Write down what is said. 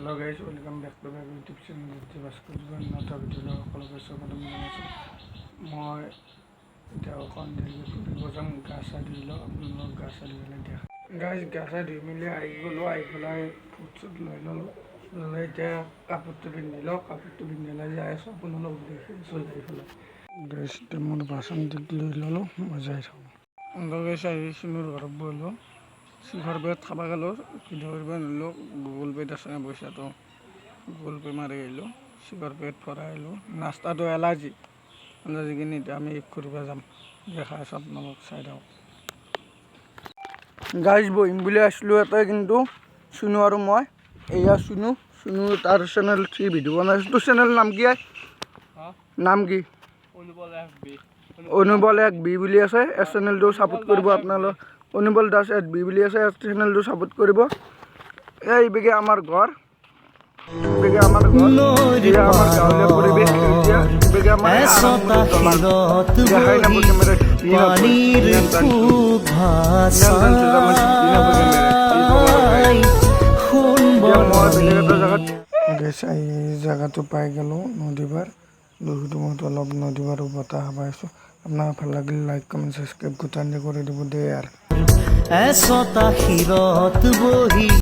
hello guys welcome back to my YouTube channel दिवास्कर जीवन नटा भिडिओ সকলোকে স্বাগতম জনাইছো মই এতিয়া অকণ দেৰি ফুৰিব যাম গা চা ধুই লওঁ আপোনালোক গা চা ধুই মেলি দেখা গাইছ গা চা ধুই মেলি আহি গ'লোঁ আহি পেলাই ফুট চুট লৈ ল'লোঁ লৈ এতিয়া কাপোৰটো পিন্ধি লওঁ কাপোৰটো পিন্ধি লৈ যাই আছোঁ আপোনালোক দেখি আছোঁ যাই পেলাই গাইছ এতিয়া মোৰ বাচন লৈ ল'লোঁ মই যাই থাকোঁ গাইছ আহি চিনুৰ ঘৰত বহিলোঁ শিখৰ পেট খাব গ'লোঁ ভিডিঅ' কৰিব নিলোঁ গুগল পে'ত আছে পইচাটো গুগল পে' মাৰি আহিলোঁ শিখৰ পেট ভৰাই আহিলোঁ নাস্তাটো এলাৰ্জি কিনি এতিয়া আমি কৰিব যাম দেখাই আছোঁ আপোনালোক চাই থাকক গাইজ বহিম বুলি আছিলোঁ এটাই কিন্তু চুনু আৰু মই এয়া চুনু তাৰ চেনেল 3 ভিডিঅ' বনাইছোঁ তোৰ চেনেল নাম কি নাম কি অনুবল এক বি বুলি আছে এই চেনেলটো ছাপোৰ্ট কৰিব আপোনালোক অনুবল দাস এট বি বুলি আছে চেনেলটো ছাপোৰ্ট কৰিব এই বেগে আমাৰ ঘৰ বেগে আমাৰ গাঁৱলীয়া পৰিৱেশ এতিয়া বেগে আমাৰ দেখাই নাপাব কেমেৰা জেগাটো পাই গ'লোঁ নদীবাৰ বহুত অলপ নদীবাৰ বতাহ পাইছোঁ আপোনাৰ ভাল লাগিলে লাইক কমেণ্ট ছাবস্ক্ৰাইব গোটানি কৰি দিব দে আৰু